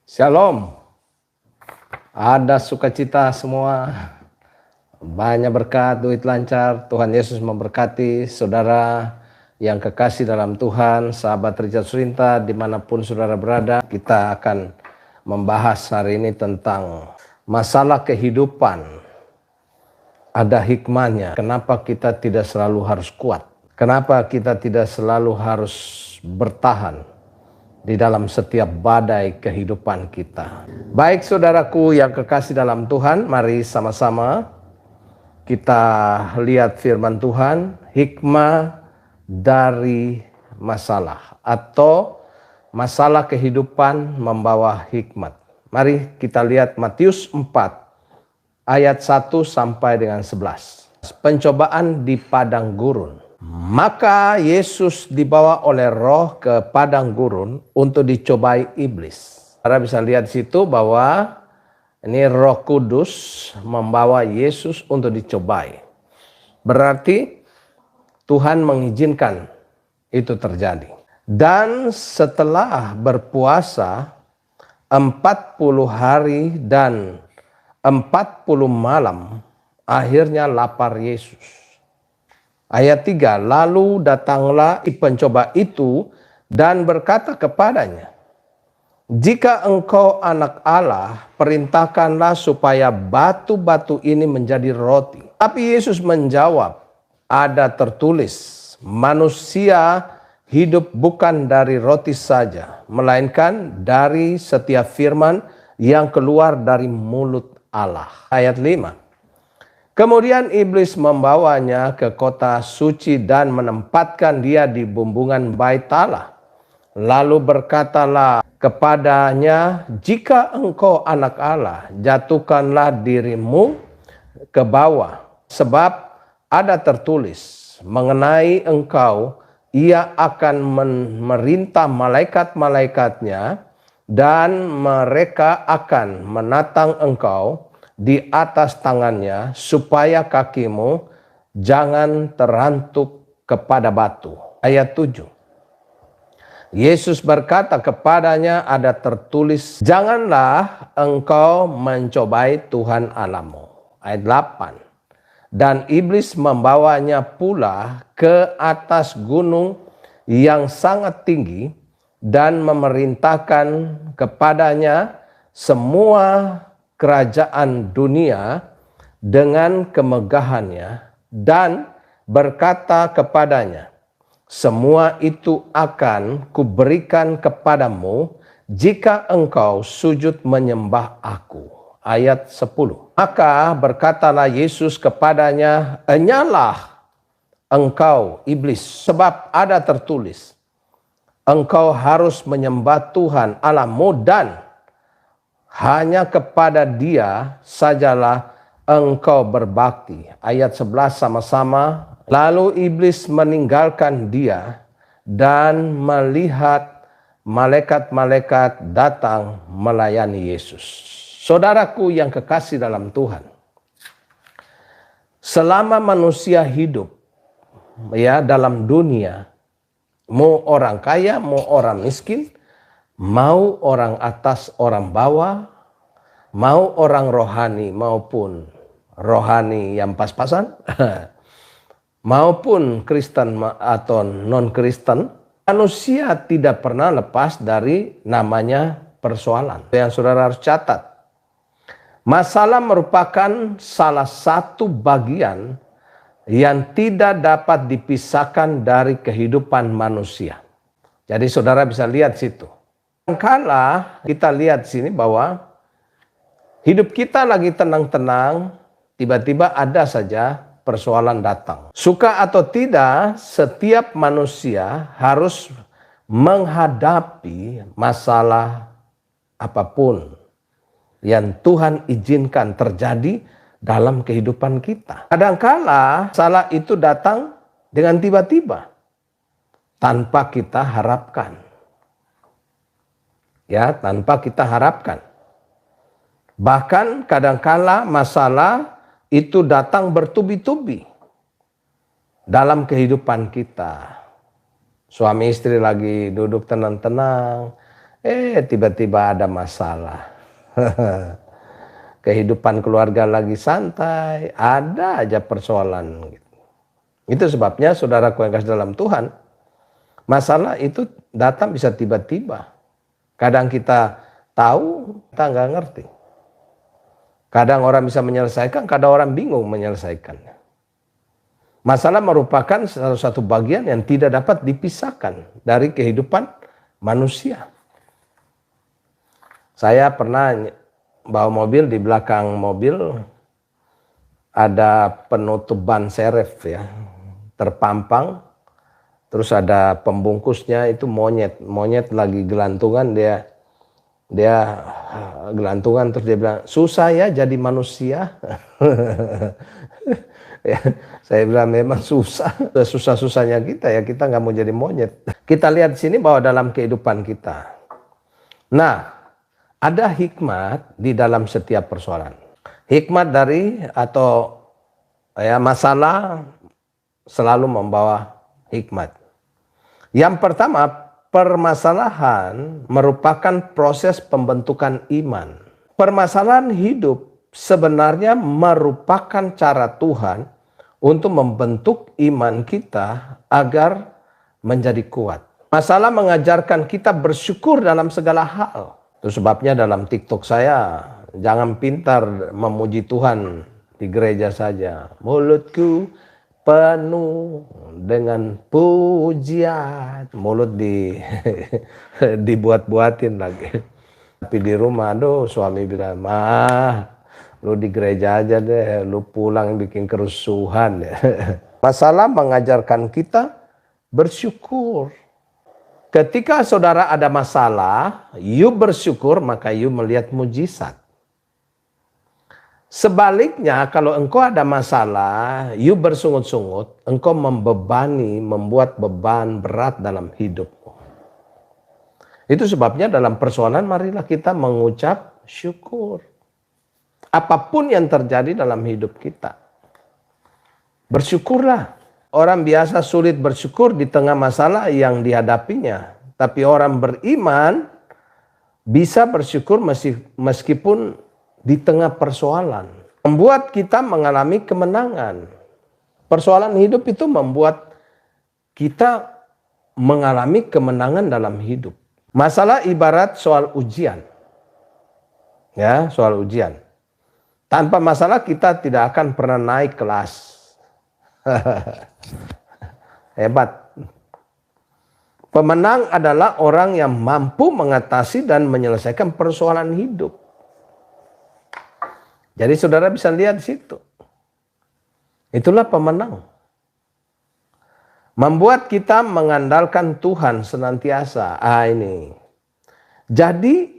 Shalom, ada sukacita semua, banyak berkat, duit lancar. Tuhan Yesus memberkati saudara yang kekasih dalam Tuhan, sahabat Richard Surinta, dimanapun saudara berada. Kita akan membahas hari ini tentang masalah kehidupan. Ada hikmahnya, kenapa kita tidak selalu harus kuat, kenapa kita tidak selalu harus bertahan di dalam setiap badai kehidupan kita. Baik saudaraku yang kekasih dalam Tuhan, mari sama-sama kita lihat firman Tuhan, hikmah dari masalah atau masalah kehidupan membawa hikmat. Mari kita lihat Matius 4 ayat 1 sampai dengan 11. Pencobaan di padang gurun. Maka Yesus dibawa oleh Roh ke padang gurun untuk dicobai iblis. Anda bisa lihat di situ bahwa ini Roh Kudus membawa Yesus untuk dicobai. Berarti Tuhan mengizinkan itu terjadi. Dan setelah berpuasa 40 hari dan 40 malam, akhirnya lapar Yesus. Ayat 3, lalu datanglah pencoba itu dan berkata kepadanya, jika engkau anak Allah, perintahkanlah supaya batu-batu ini menjadi roti. Tapi Yesus menjawab, ada tertulis, manusia hidup bukan dari roti saja, melainkan dari setiap firman yang keluar dari mulut Allah. Ayat 5. Kemudian iblis membawanya ke kota suci dan menempatkan dia di bumbungan bait Allah. Lalu berkatalah kepadanya, jika engkau anak Allah, jatuhkanlah dirimu ke bawah. Sebab ada tertulis mengenai engkau, ia akan memerintah malaikat-malaikatnya dan mereka akan menatang engkau di atas tangannya supaya kakimu jangan terantuk kepada batu. Ayat 7. Yesus berkata kepadanya, ada tertulis, janganlah engkau mencobai Tuhan Allahmu. Ayat 8. Dan iblis membawanya pula ke atas gunung yang sangat tinggi dan memerintahkan kepadanya semua kerajaan dunia dengan kemegahannya dan berkata kepadanya, semua itu akan kuberikan kepadamu jika engkau sujud menyembah aku. Ayat 10. Maka berkatalah Yesus kepadanya, enyalah engkau iblis, sebab ada tertulis, engkau harus menyembah Tuhan Allahmu dan hanya kepada Dia sajalah engkau berbakti. Ayat 11 sama-sama. Lalu iblis meninggalkan dia dan melihat malaikat-malaikat datang melayani Yesus. Saudaraku yang kekasih dalam Tuhan, selama manusia hidup dalam dunia, mau orang kaya, mau orang miskin, mau orang atas, orang bawah, mau orang rohani maupun rohani yang pas-pasan, maupun Kristen atau non-Kristen, manusia tidak pernah lepas dari namanya persoalan. Yang saudara harus catat, masalah merupakan salah satu bagian yang tidak dapat dipisahkan dari kehidupan manusia. Jadi saudara bisa lihat situ. Kala kita lihat sini bahwa hidup kita lagi tenang-tenang, tiba-tiba ada saja persoalan datang. Suka atau tidak, setiap manusia harus menghadapi masalah apapun yang Tuhan izinkan terjadi dalam kehidupan kita. Kadangkala masalah itu datang dengan tiba-tiba tanpa kita harapkan. Tanpa kita harapkan. Bahkan kadangkala masalah itu datang bertubi-tubi dalam kehidupan kita. Suami istri lagi duduk tenang-tenang, Tiba-tiba ada masalah. Kehidupan keluarga lagi santai, ada aja persoalan. Itu sebabnya saudaraku yang kasih dalam Tuhan, masalah itu datang bisa tiba-tiba. Kadang kita tahu, kita nggak ngerti. Kadang orang bisa menyelesaikan, kadang orang bingung menyelesaikannya. Masalah merupakan salah satu bagian yang tidak dapat dipisahkan dari kehidupan manusia. Saya pernah bawa mobil, di belakang mobil ada penutup ban serif ya, terpampang. Terus ada pembungkusnya itu monyet lagi gelantungan, dia gelantungan, terus dia bilang, susah ya jadi manusia. Ya, saya bilang memang susah-susahnya kita ya, kita nggak mau jadi monyet. Kita lihat di sini bahwa dalam kehidupan kita, nah ada hikmat di dalam setiap persoalan. Hikmat dari atau ya masalah selalu membawa hikmat. Yang pertama, permasalahan merupakan proses pembentukan iman. Permasalahan hidup sebenarnya merupakan cara Tuhan untuk membentuk iman kita agar menjadi kuat. Masalah mengajarkan kita bersyukur dalam segala hal. Itu sebabnya dalam TikTok saya, jangan pintar memuji Tuhan di gereja saja. Mulutku penuh dengan pujian. Mulut dibuat-buatin lagi. Tapi di rumah, aduh, suami bilang, lu di gereja aja deh, lu pulang bikin kerusuhan ya. Masalah mengajarkan kita bersyukur. Ketika saudara ada masalah, you bersyukur, maka you melihat mujizat. Sebaliknya, kalau engkau ada masalah, you bersungut-sungut, engkau membuat beban berat dalam hidupmu. Itu sebabnya dalam persoalan marilah kita mengucap syukur. Apapun yang terjadi dalam hidup kita, bersyukurlah. Orang biasa sulit bersyukur di tengah masalah yang dihadapinya. Tapi orang beriman bisa bersyukur meskipun di tengah persoalan. Membuat kita mengalami kemenangan. Persoalan hidup itu membuat kita mengalami kemenangan dalam hidup. Masalah ibarat soal ujian. Ya, soal ujian. Tanpa masalah kita tidak akan pernah naik kelas. Hebat. Pemenang adalah orang yang mampu mengatasi dan menyelesaikan persoalan hidup. Jadi saudara bisa lihat di situ. Itulah pemenang. Membuat kita mengandalkan Tuhan senantiasa. Ini. Jadi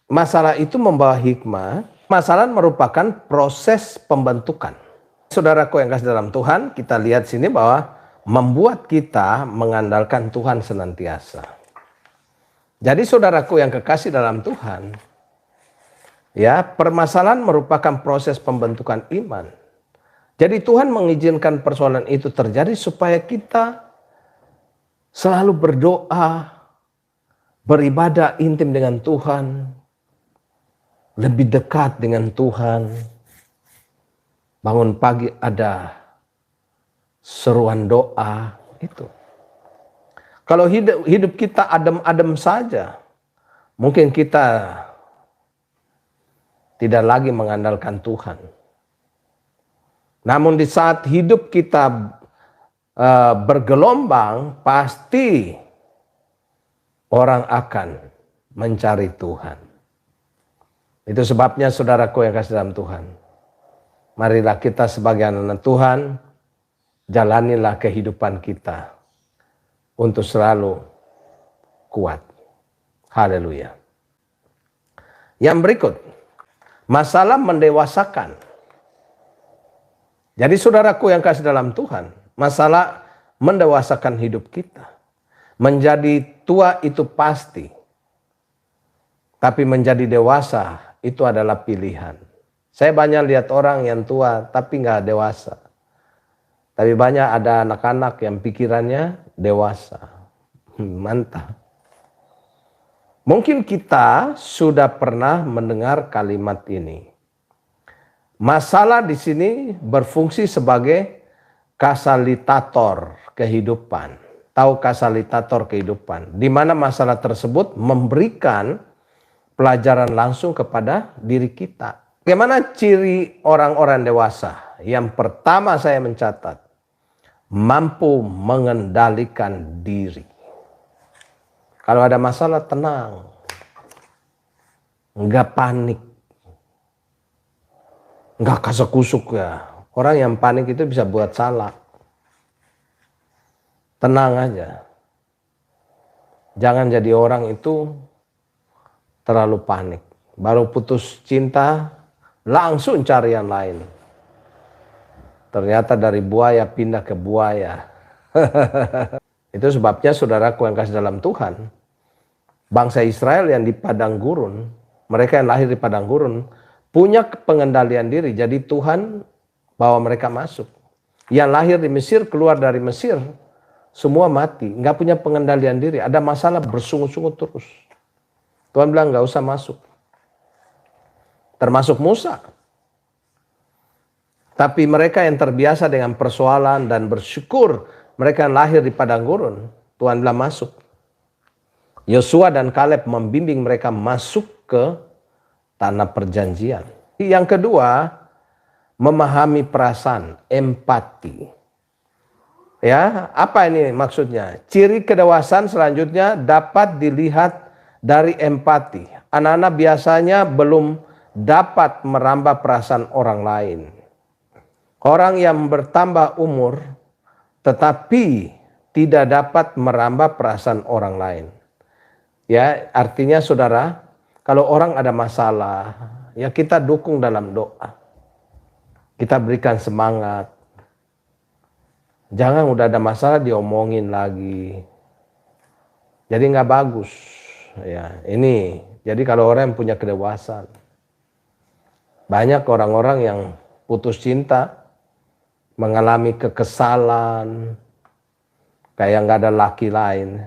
masalah itu membawa hikmah. Masalah merupakan proses pembentukan. Saudaraku yang kasih dalam Tuhan, kita lihat sini bahwa membuat kita mengandalkan Tuhan senantiasa. Jadi saudaraku yang kekasih dalam Tuhan, ya, permasalahan merupakan proses pembentukan iman. Jadi Tuhan mengizinkan persoalan itu terjadi supaya kita selalu berdoa, beribadah intim dengan Tuhan, lebih dekat dengan Tuhan. Bangun pagi ada seruan doa itu. Kalau hidup kita adem-adem saja, mungkin kita tidak lagi mengandalkan Tuhan. Namun di saat hidup kita bergelombang, pasti orang akan mencari Tuhan. Itu sebabnya saudaraku yang kasih dalam Tuhan, marilah kita sebagai anak Tuhan, jalanilah kehidupan kita untuk selalu kuat. Haleluya. Yang berikut, masalah mendewasakan. Jadi saudaraku yang kasih dalam Tuhan, masalah mendewasakan hidup kita. Menjadi tua itu pasti, tapi menjadi dewasa itu adalah pilihan. Saya banyak lihat orang yang tua tapi nggak dewasa. Tapi banyak ada anak-anak yang pikirannya dewasa. Mantap. Mungkin kita sudah pernah mendengar kalimat ini. Masalah di sini berfungsi sebagai katalitator kehidupan. Tahu katalitator kehidupan, di mana masalah tersebut memberikan pelajaran langsung kepada diri kita. Bagaimana ciri orang-orang dewasa? Yang pertama saya mencatat, mampu mengendalikan diri. Kalau ada masalah tenang, nggak panik, nggak kasak-kusuk ya. Orang yang panik itu bisa buat salah. Tenang aja. Jangan jadi orang itu terlalu panik. Baru putus cinta, langsung cari yang lain. Ternyata dari buaya pindah ke buaya. Itu sebabnya saudaraku yang kasih dalam Tuhan, bangsa Israel yang di padang gurun, mereka yang lahir di padang gurun, punya pengendalian diri. Jadi Tuhan bawa mereka masuk. Yang lahir di Mesir, keluar dari Mesir, semua mati. Nggak punya pengendalian diri. Ada masalah bersungut-sungut terus. Tuhan bilang nggak usah masuk. Termasuk Musa. Tapi mereka yang terbiasa dengan persoalan dan bersyukur, mereka yang lahir di padang gurun, Tuhan bilang masuk. Yosua dan Kaleb membimbing mereka masuk ke tanah perjanjian. Yang kedua, memahami perasaan, empati. Ya, apa ini maksudnya? Ciri kedewasaan selanjutnya dapat dilihat dari empati. Anak-anak biasanya belum dapat merambah perasaan orang lain. Orang yang bertambah umur tetapi tidak dapat merambah perasaan orang lain. Ya, artinya saudara, kalau orang ada masalah, ya kita dukung dalam doa. Kita berikan semangat. Jangan udah ada masalah diomongin lagi. Jadi nggak bagus. Ya, ini. Jadi kalau orang yang punya kedewasaan. Banyak orang-orang yang putus cinta, mengalami kekesalan, kayak nggak ada laki lain,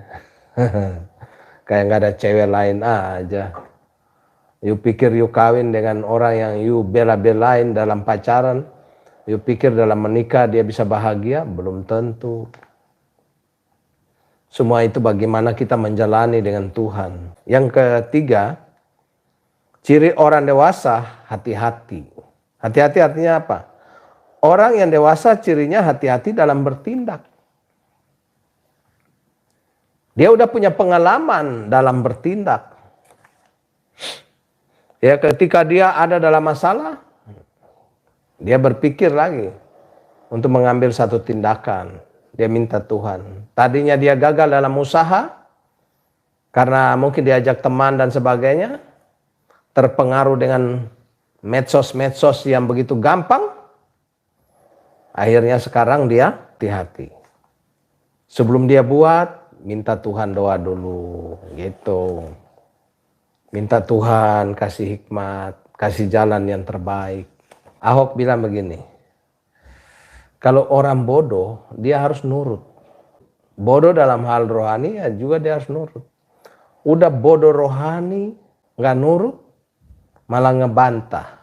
kayak nggak ada cewek lain aja. You pikir you kawin dengan orang yang you bela-belain dalam pacaran, you pikir dalam menikah dia bisa bahagia? Belum tentu. Semua itu bagaimana kita menjalani dengan Tuhan. Yang ketiga, ciri orang dewasa, hati-hati. Hati-hati artinya apa? Orang yang dewasa cirinya hati-hati dalam bertindak. Dia udah punya pengalaman dalam bertindak. Ya, ketika dia ada dalam masalah, dia berpikir lagi untuk mengambil satu tindakan. Dia minta Tuhan. Tadinya dia gagal dalam usaha, karena mungkin diajak teman dan sebagainya, terpengaruh dengan medsos-medsos yang begitu gampang. Akhirnya sekarang dia hati-hati. Sebelum dia buat, minta Tuhan doa dulu, gitu. Minta Tuhan kasih hikmat, kasih jalan yang terbaik. Ahok bilang begini, kalau orang bodoh, dia harus nurut. Bodoh dalam hal rohani, ya juga dia harus nurut. Udah bodoh rohani, nggak nurut, malah ngebantah.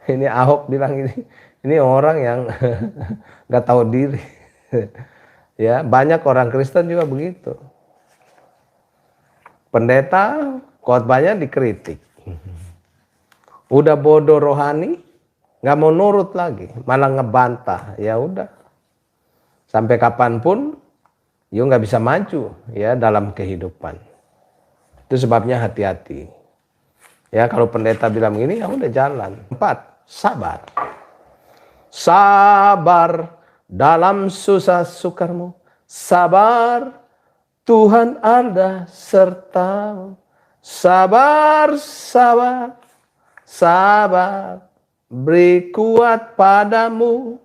Ini Ahok bilang ini orang yang nggak tahu diri. Ya, banyak orang Kristen juga begitu. Pendeta khotbahnya dikritik. Udah bodoh rohani, nggak mau nurut lagi, malah ngebantah. Ya udah, sampai kapanpun, you nggak bisa maju ya dalam kehidupan. Itu sebabnya hati-hati. Ya, kalau pendeta bilang begini, ya udah jalan. 4, sabar. Sabar dalam susah sukarmu. Sabar, Tuhan ada sertamu. Sabar, sabar, sabar, beri kuat padamu.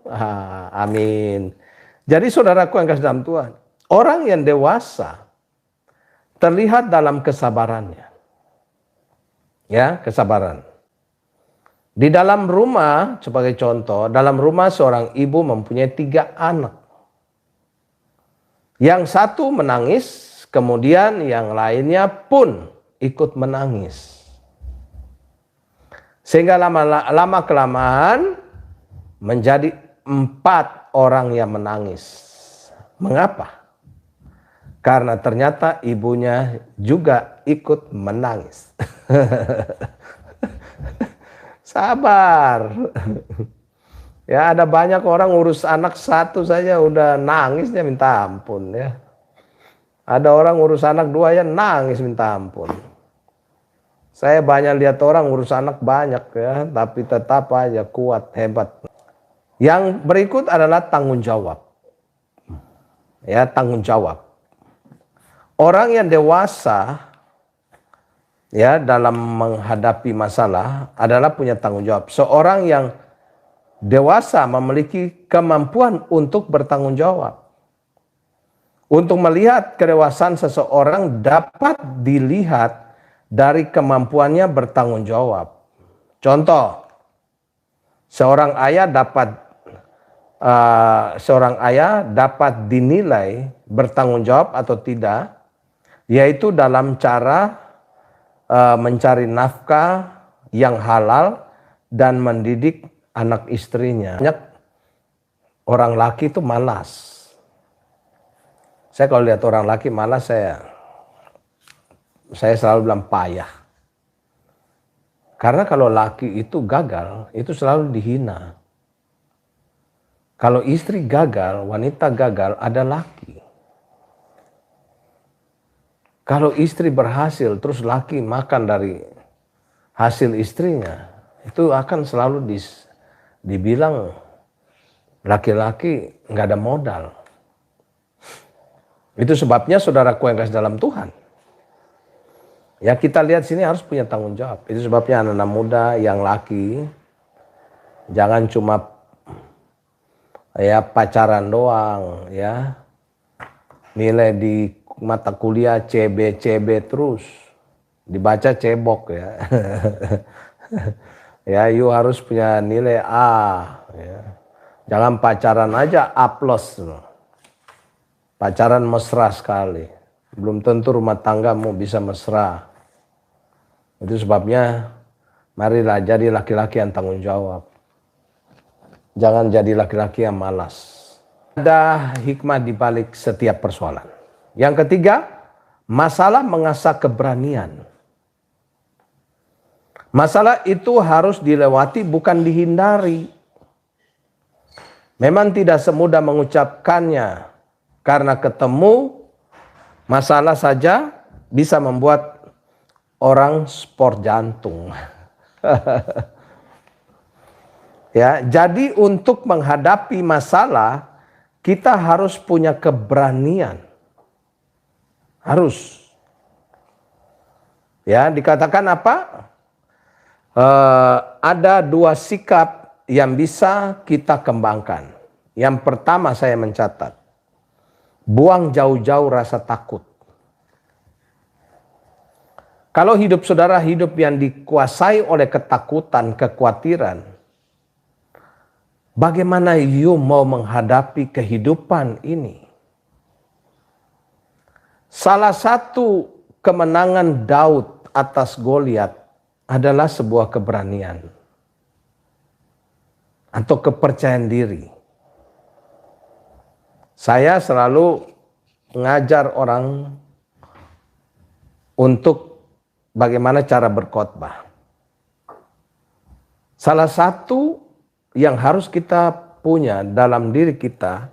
Amin. Jadi saudaraku yang kasih dalam Tuhan, orang yang dewasa terlihat dalam kesabarannya. Ya, kesabaran. Di dalam rumah, sebagai contoh, dalam rumah seorang ibu mempunyai 3 anak. Yang satu menangis, kemudian yang lainnya pun ikut menangis. Sehingga lama kelamaan menjadi 4 orang yang menangis. Mengapa? Karena ternyata ibunya juga ikut menangis. Sabar. Ya, ada banyak orang urus anak satu saja udah nangisnya minta ampun ya. Ada orang urus anak 2 ya nangis minta ampun. Saya banyak lihat orang urus anak banyak ya, tapi tetap aja kuat, hebat. Yang berikut adalah tanggung jawab. Ya, tanggung jawab. Orang yang dewasa ya dalam menghadapi masalah adalah punya tanggung jawab. Seorang yang dewasa memiliki kemampuan untuk bertanggung jawab. Untuk melihat kedewasaan seseorang dapat dilihat dari kemampuannya bertanggung jawab. Contoh, seorang ayah dapat dinilai bertanggung jawab atau tidak, yaitu dalam cara mencari nafkah yang halal dan mendidik anak istrinya. Banyak orang laki itu malas. Saya kalau lihat orang laki malas, saya selalu bilang payah. Karena kalau laki itu gagal, itu selalu dihina. Kalau istri gagal, wanita gagal, ada laki. Kalau istri berhasil, terus laki makan dari hasil istrinya, itu akan selalu dibilang laki-laki nggak ada modal. Itu sebabnya saudaraku yang kasih dalam Tuhan. Ya, kita lihat sini harus punya tanggung jawab. Itu sebabnya anak-anak muda yang laki jangan cuma ya pacaran doang ya. Nilai di mata kuliah CB terus. Dibaca cebok ya. Ya, you harus punya nilai A ya. Jangan pacaran aja A+. Pacaran mesra sekali. Belum tentu rumah tanggamu bisa mesra. Itu sebabnya marilah jadi laki-laki yang tanggung jawab. Jangan jadi laki-laki yang malas. Ada hikmah di balik setiap persoalan. Yang ketiga, masalah mengasah keberanian. Masalah itu harus dilewati, bukan dihindari. Memang tidak semudah mengucapkannya, karena ketemu masalah saja bisa membuat orang sport jantung. Ya, jadi untuk menghadapi masalah kita harus punya keberanian. Harus. Ya, dikatakan apa? Ada 2 sikap yang bisa kita kembangkan. Yang pertama saya mencatat. Buang jauh-jauh rasa takut. Kalau hidup saudara hidup yang dikuasai oleh ketakutan, kekhawatiran, bagaimana you mau menghadapi kehidupan ini? Salah satu kemenangan Daud atas Goliat adalah sebuah keberanian atau kepercayaan diri. Saya selalu mengajar orang untuk bagaimana cara berkhotbah. Salah satu yang harus kita punya dalam diri kita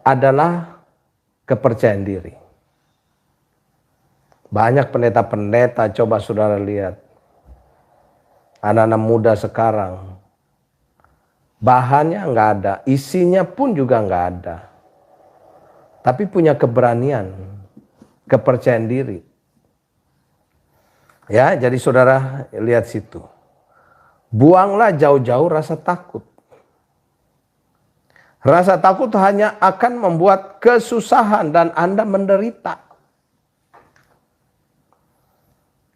adalah kepercayaan diri. Banyak pendeta-pendeta, coba saudara lihat. Anak-anak muda sekarang. Bahannya nggak ada, isinya pun juga nggak ada. Tapi punya keberanian, kepercayaan diri. Ya, jadi saudara lihat situ. Buanglah jauh-jauh rasa takut. Rasa takut hanya akan membuat kesusahan dan Anda menderita.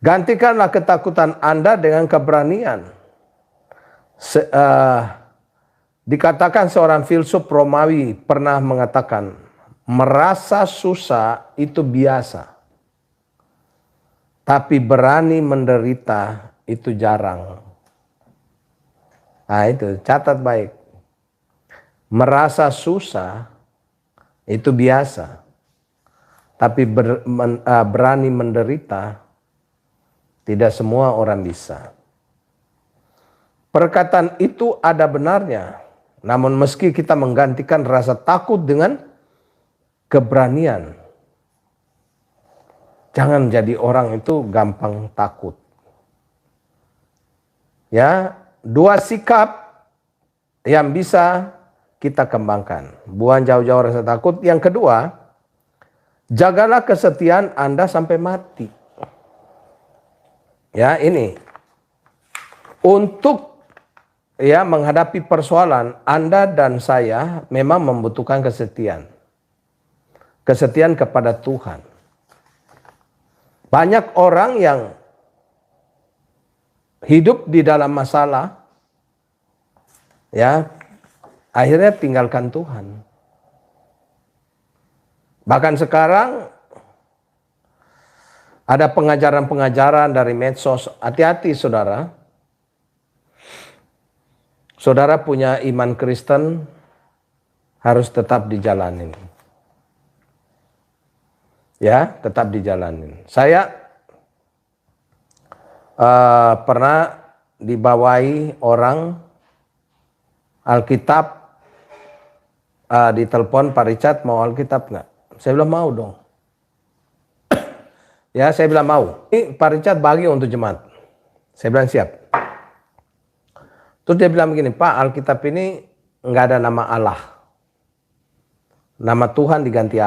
Gantikanlah ketakutan Anda dengan keberanian. Dikatakan seorang filsuf Romawi pernah mengatakan, merasa susah itu biasa. Tapi berani menderita itu jarang. Nah itu, catat baik. Merasa susah itu biasa. Tapi berani menderita tidak semua orang bisa. Perkataan itu ada benarnya. Namun meski kita menggantikan rasa takut dengan keberanian. Jangan jadi orang itu gampang takut. Ya, dua sikap yang bisa kita kembangkan. Buang jauh-jauh rasa takut. Yang kedua, jagalah kesetiaan Anda sampai mati. Ya, ini. Untuk menghadapi persoalan, Anda dan saya memang membutuhkan kesetiaan. Kesetiaan kepada Tuhan. Banyak orang yang hidup di dalam masalah, akhirnya tinggalkan Tuhan. Bahkan sekarang ada pengajaran-pengajaran dari medsos. Hati-hati saudara. Saudara punya iman Kristen harus tetap dijalanin. Ya, tetap dijalanin. Saya pernah dibawahi orang Alkitab, ditelepon Pak Richard mau Alkitab nggak? Saya bilang mau dong. Ya, saya bilang mau. Ini Pak Richard bagi untuk jemaat. Saya bilang siap. Terus dia bilang begini, Pak, Alkitab ini nggak ada nama Allah. Nama Tuhan diganti,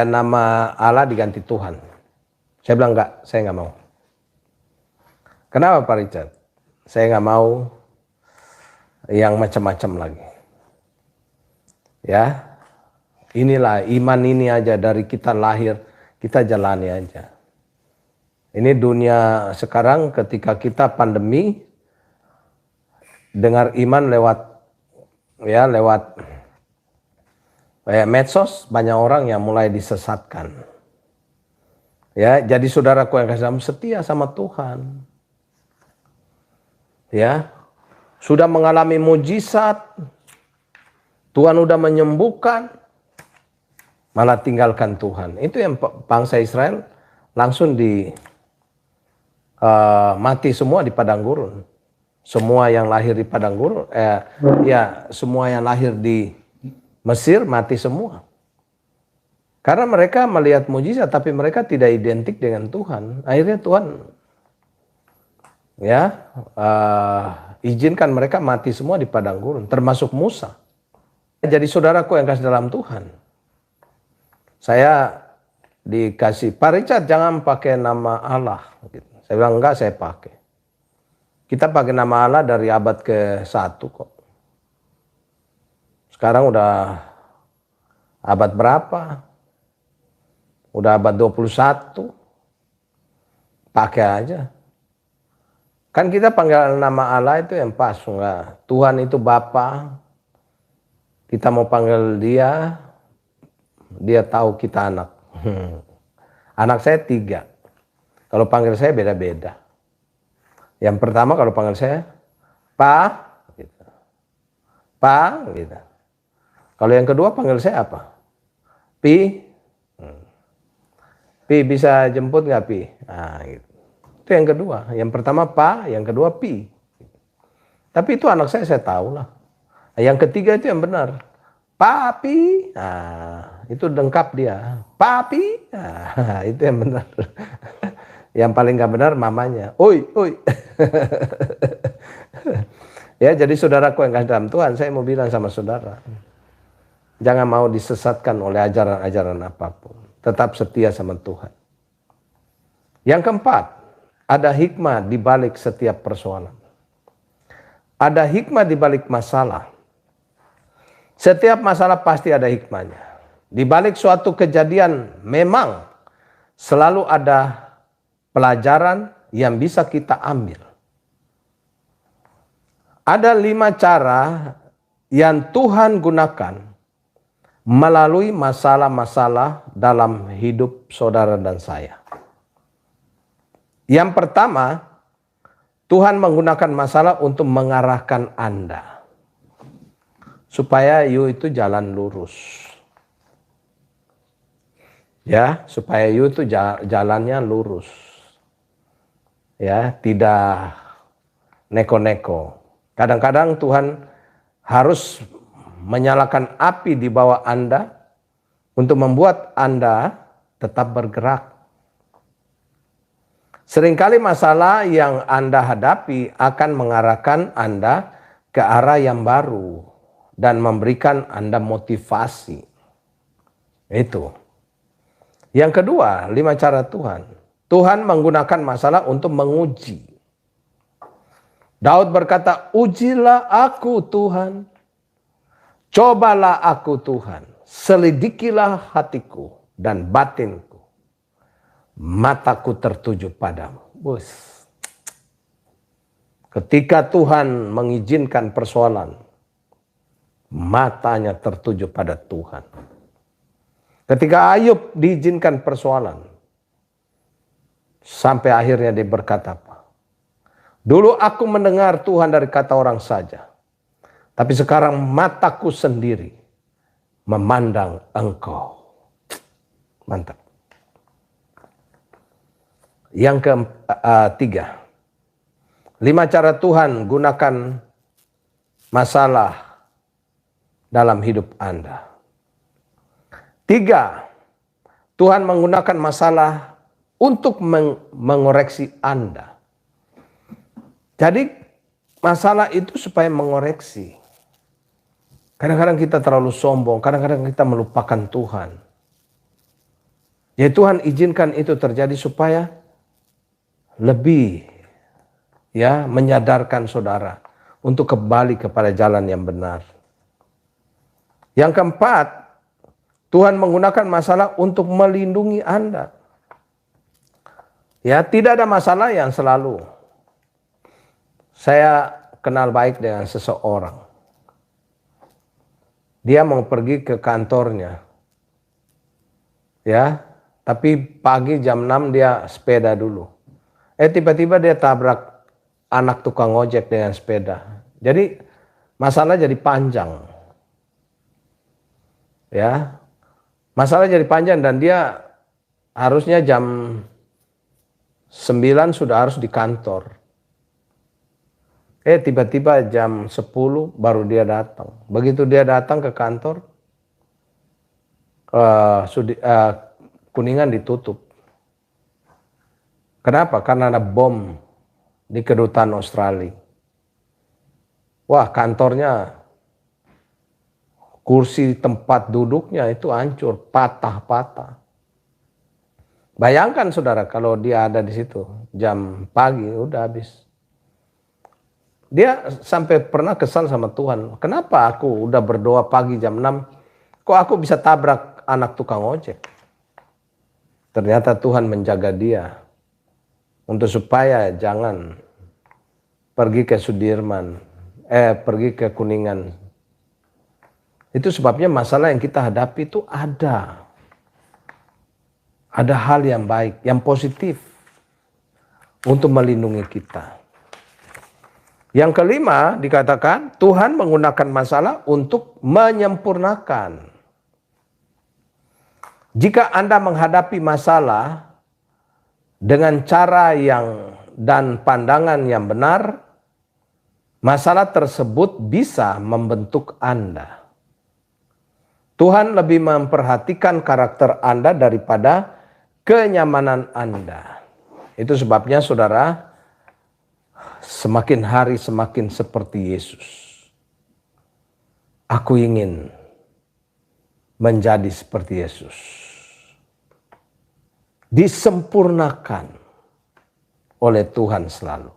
nama Allah diganti Tuhan. Saya bilang enggak, saya nggak mau. Kenapa Pak Richard? Saya nggak mau yang macam-macam lagi. Ya, inilah iman ini aja dari kita lahir, kita jalani aja. Ini dunia sekarang ketika kita pandemi, dengar iman lewat medsos, banyak orang yang mulai disesatkan. Ya, jadi saudaraku yang kasih setia sama Tuhan. Ya, sudah mengalami mujizat, Tuhan udah menyembuhkan, malah tinggalkan Tuhan. Itu yang bangsa Israel langsung mati semua di padang gurun. Semua yang lahir di padang gurun, semua yang lahir di Mesir mati semua. Karena mereka melihat mujizat, tapi mereka tidak identik dengan Tuhan. Akhirnya Tuhan izinkan mereka mati semua di padang gurun, termasuk Musa. Jadi saudaraku yang kasih dalam Tuhan, saya dikasih, Pak Richard jangan pakai nama Allah. Saya bilang enggak, saya pakai. Kita pakai nama Allah dari abad ke-1 kok. Sekarang udah abad berapa? Udah abad 21. Pakai aja. Kan kita panggil nama Allah itu yang pas. Enggak. Tuhan itu Bapa. Kita mau panggil dia tahu kita anak. Anak saya 3. Kalau panggil saya beda-beda. Yang pertama kalau panggil saya, Pak, gitu. Pak, gitu. Kalau yang kedua panggil saya apa? Pi. Pi bisa jemput nggak Pi? Nah, gitu. Itu yang kedua. Yang pertama Pak, yang kedua Pi. Tapi itu anak saya tahu lah. Yang ketiga itu yang benar. Papi. Nah, itu lengkap dia. Papi. Nah, itu yang benar. Yang paling gak benar mamanya. Oi. Ya, jadi saudaraku yang kasih dalam Tuhan, saya mau bilang sama saudara, jangan mau disesatkan oleh ajaran-ajaran apapun. Tetap setia sama Tuhan. Yang keempat, ada hikmah di balik setiap persoalan. Ada hikmah di balik masalah. Setiap masalah pasti ada hikmahnya. Di balik suatu kejadian memang selalu ada pelajaran yang bisa kita ambil. Ada 5 cara yang Tuhan gunakan melalui masalah-masalah dalam hidup saudara dan saya. Yang pertama, Tuhan menggunakan masalah untuk mengarahkan Anda. Supaya you itu jalan lurus. Ya, supaya you itu jalannya lurus. Ya, tidak neko-neko. Kadang-kadang Tuhan harus menyalakan api di bawah Anda untuk membuat Anda tetap bergerak. Seringkali masalah yang Anda hadapi akan mengarahkan Anda ke arah yang baru dan memberikan Anda motivasi. Itu. Yang kedua, 5 cara Tuhan. Tuhan menggunakan masalah untuk menguji. Daud berkata, "Ujilah aku Tuhan, cobalah aku Tuhan, selidikilah hatiku dan batinku. Mataku tertuju padamu." Bos. Ketika Tuhan mengizinkan persoalan, matanya tertuju pada Tuhan. Ketika Ayub diizinkan persoalan, sampai akhirnya dia berkata apa? "Dulu aku mendengar Tuhan dari kata orang saja, tapi sekarang mataku sendiri memandang Engkau." Mantap. Yang ketiga, 5 cara Tuhan gunakan masalah dalam hidup Anda. 3, Tuhan menggunakan masalah untuk mengoreksi Anda. Jadi masalah itu supaya mengoreksi. Kadang-kadang kita terlalu sombong, kadang-kadang kita melupakan Tuhan. Ya, Tuhan izinkan itu terjadi supaya lebih menyadarkan saudara untuk kembali kepada jalan yang benar. Yang keempat, Tuhan menggunakan masalah untuk melindungi Anda. Ya, tidak ada masalah yang selalu. Saya kenal baik dengan seseorang. Dia mau pergi ke kantornya. Ya, tapi pagi jam 6 dia sepeda dulu. Tiba-tiba dia tabrak anak tukang ojek dengan sepeda. Jadi masalah jadi panjang. Ya. Masalah jadi panjang dan dia harusnya jam 9 sudah harus di kantor. Tiba-tiba jam 10 baru dia datang. Begitu dia datang ke kantor, Kuningan ditutup. Kenapa? Karena ada bom di kedutaan Australia. Wah, kantornya, kursi tempat duduknya itu hancur, patah-patah. Bayangkan saudara kalau dia ada di situ jam pagi udah habis. Dia sampai pernah kesal sama Tuhan. Kenapa aku udah berdoa pagi jam 6, kok aku bisa tabrak anak tukang ojek? Ternyata Tuhan menjaga dia untuk supaya jangan pergi ke Sudirman, pergi ke Kuningan. Itu sebabnya masalah yang kita hadapi itu ada hal yang baik, yang positif untuk melindungi kita. Yang kelima dikatakan Tuhan menggunakan masalah untuk menyempurnakan. Jika Anda menghadapi masalah dengan cara dan pandangan yang benar, masalah tersebut bisa membentuk Anda. Tuhan lebih memperhatikan karakter Anda daripada kenyamanan Anda. Itu sebabnya saudara, semakin hari semakin seperti Yesus. Aku ingin menjadi seperti Yesus. Disempurnakan oleh Tuhan selalu.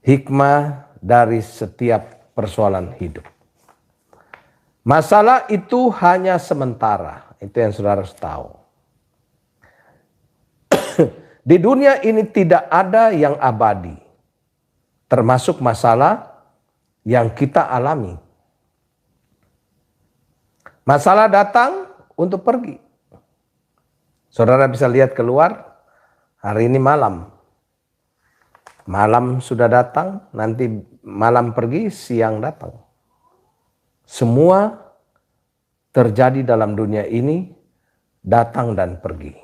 Hikmah dari setiap persoalan hidup. Masalah itu hanya sementara. Itu yang saudara harus tahu. Di dunia ini tidak ada yang abadi. Termasuk masalah yang kita alami. Masalah datang untuk pergi. Saudara bisa lihat keluar hari ini malam. Malam sudah datang, nanti malam pergi, siang datang. Semua terjadi dalam dunia ini, datang dan pergi.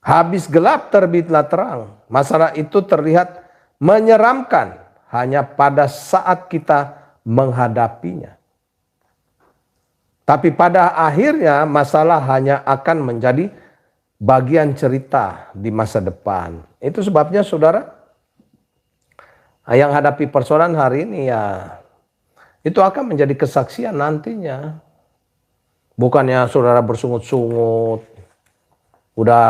Habis gelap terbitlah terang. Masalah itu terlihat menyeramkan hanya pada saat kita menghadapinya. Tapi pada akhirnya masalah hanya akan menjadi bagian cerita di masa depan. Itu sebabnya saudara, yang hadapi persoalan hari ini ya, itu akan menjadi kesaksian nantinya. Bukannya saudara bersungut-sungut, udah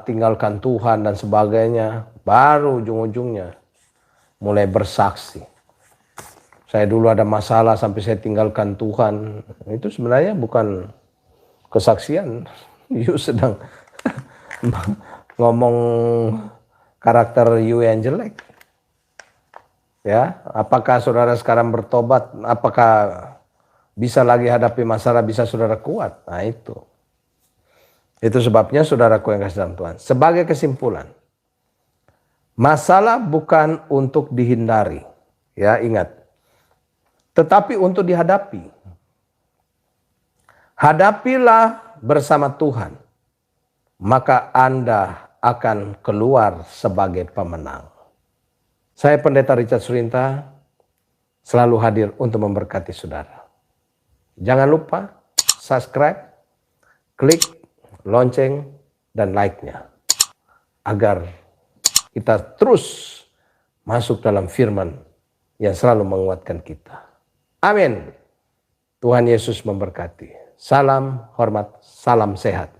tinggalkan Tuhan dan sebagainya, baru ujung-ujungnya mulai bersaksi. Saya dulu ada masalah sampai saya tinggalkan Tuhan. Itu sebenarnya bukan kesaksian. You sedang ngomong karakter you yang jelek. Ya, apakah saudara sekarang bertobat? Apakah bisa lagi hadapi masalah, bisa saudara kuat? Nah itu. Itu sebabnya saudaraku yang kasih dalam Tuhan. Sebagai kesimpulan, masalah bukan untuk dihindari. Ya, ingat. Tetapi untuk dihadapi. Hadapilah bersama Tuhan. Maka Anda akan keluar sebagai pemenang. Saya Pendeta Richard Surinta selalu hadir untuk memberkati saudara. Jangan lupa subscribe, klik lonceng dan like-nya. Agar kita terus masuk dalam firman yang selalu menguatkan kita. Amin. Tuhan Yesus memberkati. Salam hormat, salam sehat.